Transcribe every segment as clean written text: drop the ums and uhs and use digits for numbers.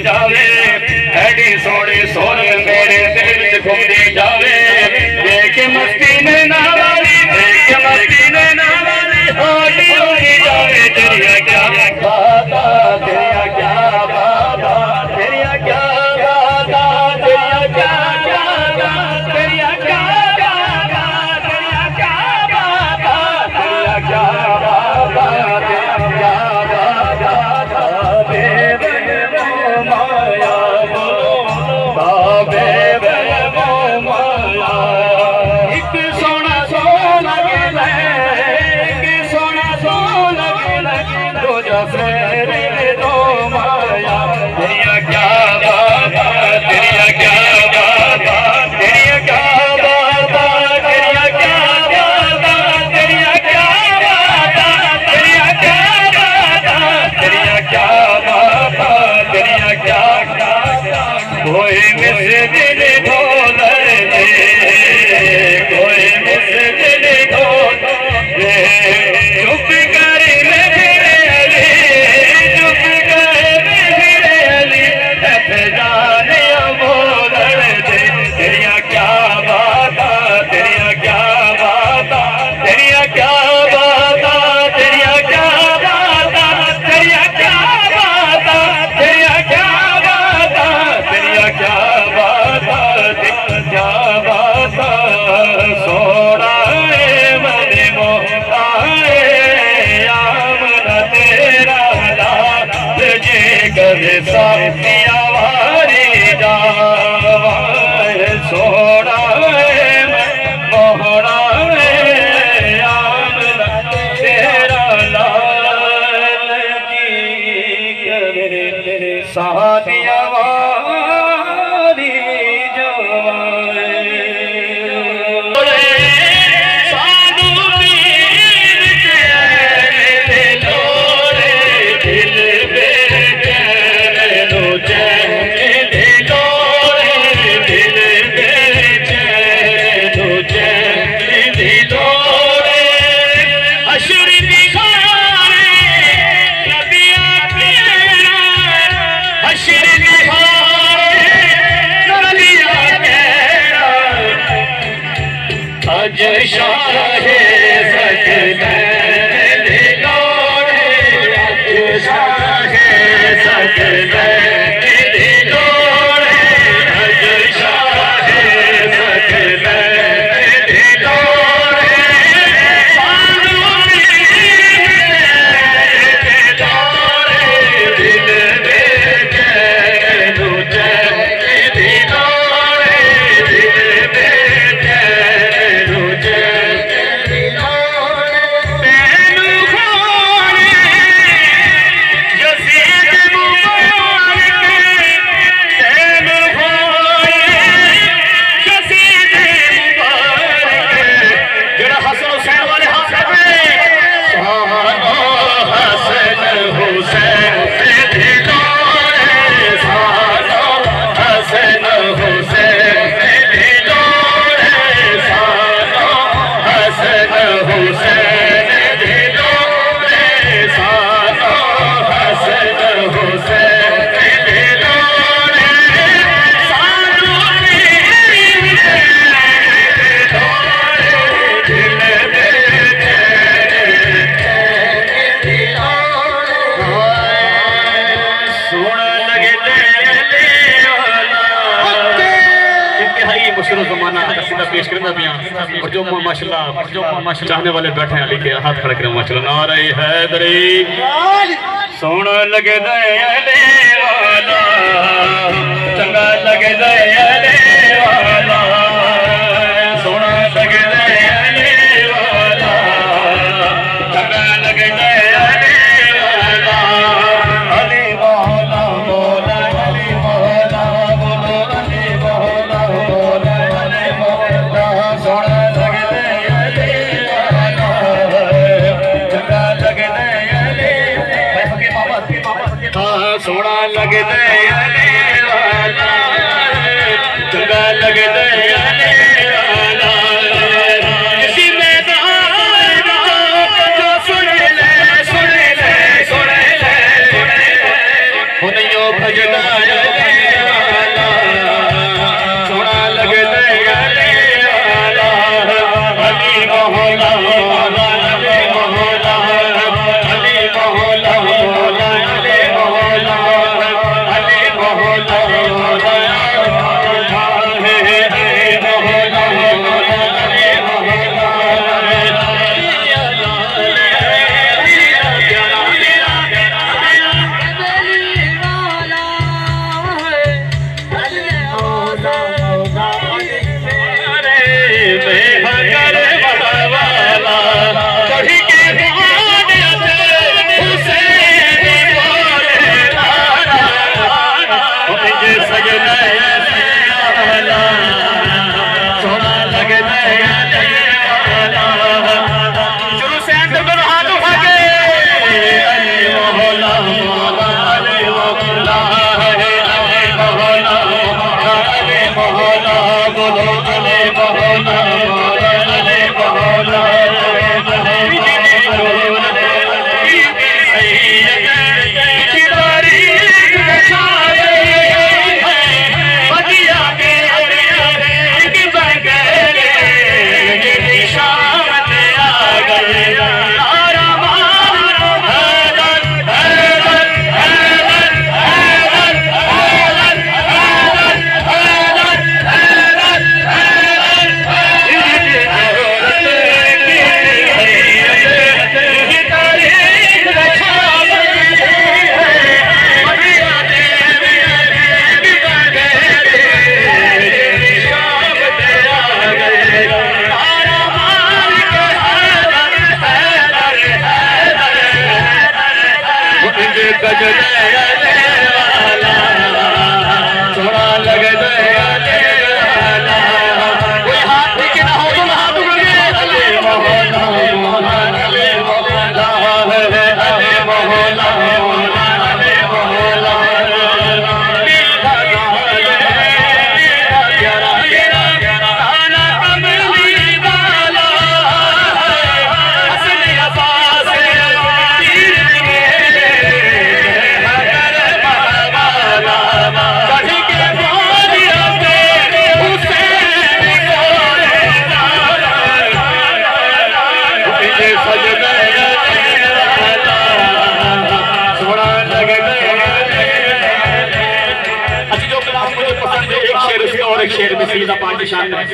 जावे एडी सोनी सोन मेरे दिल विच घूमदी जावे देख मस्ती ने नावाली देख मस्ती ने नावाली होली होली जावे तेरिया क्या बाता तेरिया क्या बाता तेरिया क्या बाता तेरिया क्या बाता तेरिया क्या बाता तेरिया क्या बाता तेरिया क्या बाता तेरिया क्या बाता बेबे वो माया बेबे वो माया एक सोना सोना एक सोना सोना दो जफरे दो माया तेरिया क्या बाता तेरिया क्या बाता तेरिया क्या बाता तेरिया क्या बाता तेरिया क्या बाता तेरिया क्या बाता तेरिया क्या बाता तेरिया क्या कोई मिस्र ढोल दे कोई मिस्र ढोल दे चुप कर मेरे अली चुप कर मेरे अली जाने बोल दे तेरिया क्या बाता तेरिया क्या बाता तेरिया क्या बाता तेरिया क्या बाता तेरिया क्या बाता तेरिया क्या बाता तेरिया क्या बाता क्या बाता सोना मन मोहता आमना तेरा लाल जे कर साथिया वारी जा सोना मोहना आमना तेरा लाल जी करे साथिया वारी जवाए शाहे सकले दिलोरे शाहे सकले दिलोरे शाहे सकले दिलोरे दिल बेचे तुझे दिलोरे दिल बेचे पेश करना और जो माशाल्लाह चाहने वाले बैठे हैं अली के हाथ खड़े करें माशाल्लाह नारे हैदरी सोन लगे दयाले वाला चंगा लगे दयाले वाला सोना लगे दयाले वाला चंगा लगे दयाले वाला अली मौला मौला अली मौला बोलो अली मौला मौला सोना लगे दयाले वाला चंगा लगे दयाले सोना लगे दयाले वाला चंगा लगे दयाले वाला किसी मैदान जो सुन ले सुन ले सुन ले सुन ले भजना एक शेर में सैयदा पाक की शान में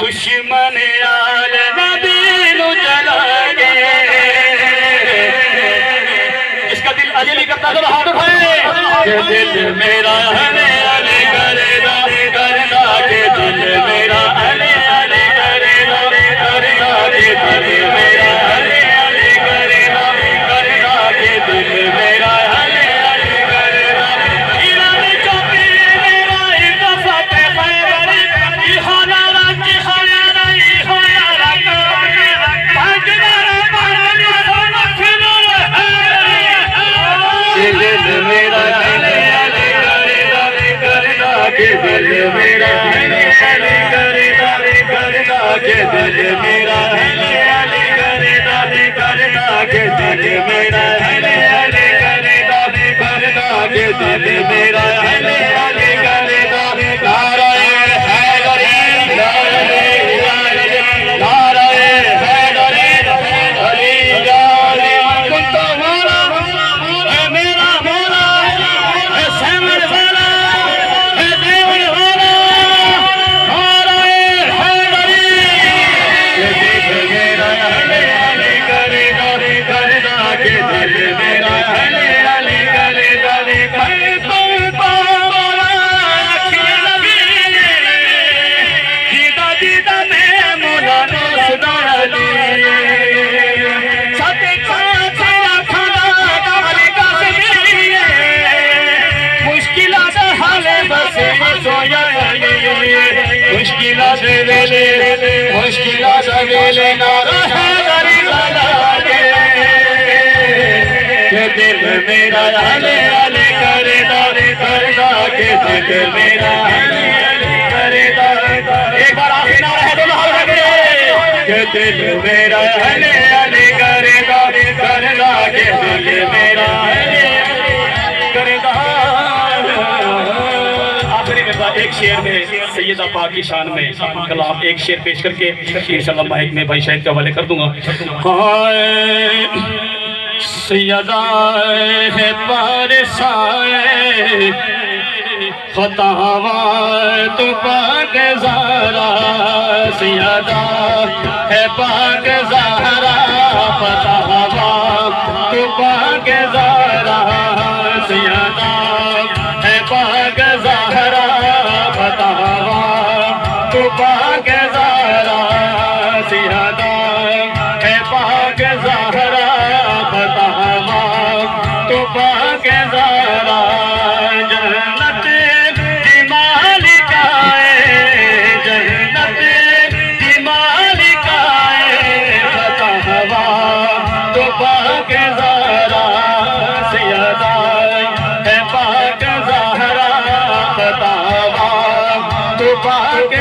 दुश्मन आल नबी नु जला के इसका दिल अजली करता जरा हाथ उठाए दिल मेरा हले हले करेगा करना के दिल मेरा हले हले करेगा करना के दिल मेरा हले हले करेगा करना के दिल मेरा हले हले करेगा इरानी चौकी मेरा एक फतेह खैबर इहाना राज खाना इहाना राज पंजरा पानी सोना खिलर है दिल मेरा हले हले करेगा करना के दिल मेरा हले हले करेगा करना के दिल मेरा हले हले करेगा करना के दिल मेरा हले हले करेगा करना के दिल मेरा हले हले करेगा नारायण हैदरी नारायण हैदरी अली जाने कुंत वाला है मेरा मौला है समर वाला है देवर वाला नारायण हैदरी ये दिल मेरा हले हले करेगा करना के दिल मेरा हले हले करेगा जीदा जीदा मैं मौला नो सुनाली सते खाना खाना अली का मुश्किल से हाले बस सोया मुश्किल से वेले नारा हैदरी लाला के दिल मेरा हले हले करेगा करना के दिल मेरा हले हले करेगा एक बार आखिरी नारा है दोनों हाथ रखे के दिल मेरा हले हले करेगा करना के दिल मेरा हले हले करेगा आखिरी में एक शेर में सैयदा पाक की शान में कलाम एक शेर पेश करके इंशाअल्लाह माइक में भाई शाहिद के हवाले कर दूंगा। सैयदा है पारसाए फतावा तो पाक ज़हरा सैयदा है पाक ज़हरा फतावा तो पाक ज़हरा सैयदा है पाक ज़हरा फतावा तो पाक ज़हरा सैयदा है पाक ज़हरा फतावा तो पाक ज़हरा जन्नत की मालिका जन्नत की मालिका फतावा तो पाक ज़हरा सैयदा है पाक ज़हरा फतावा तो पाक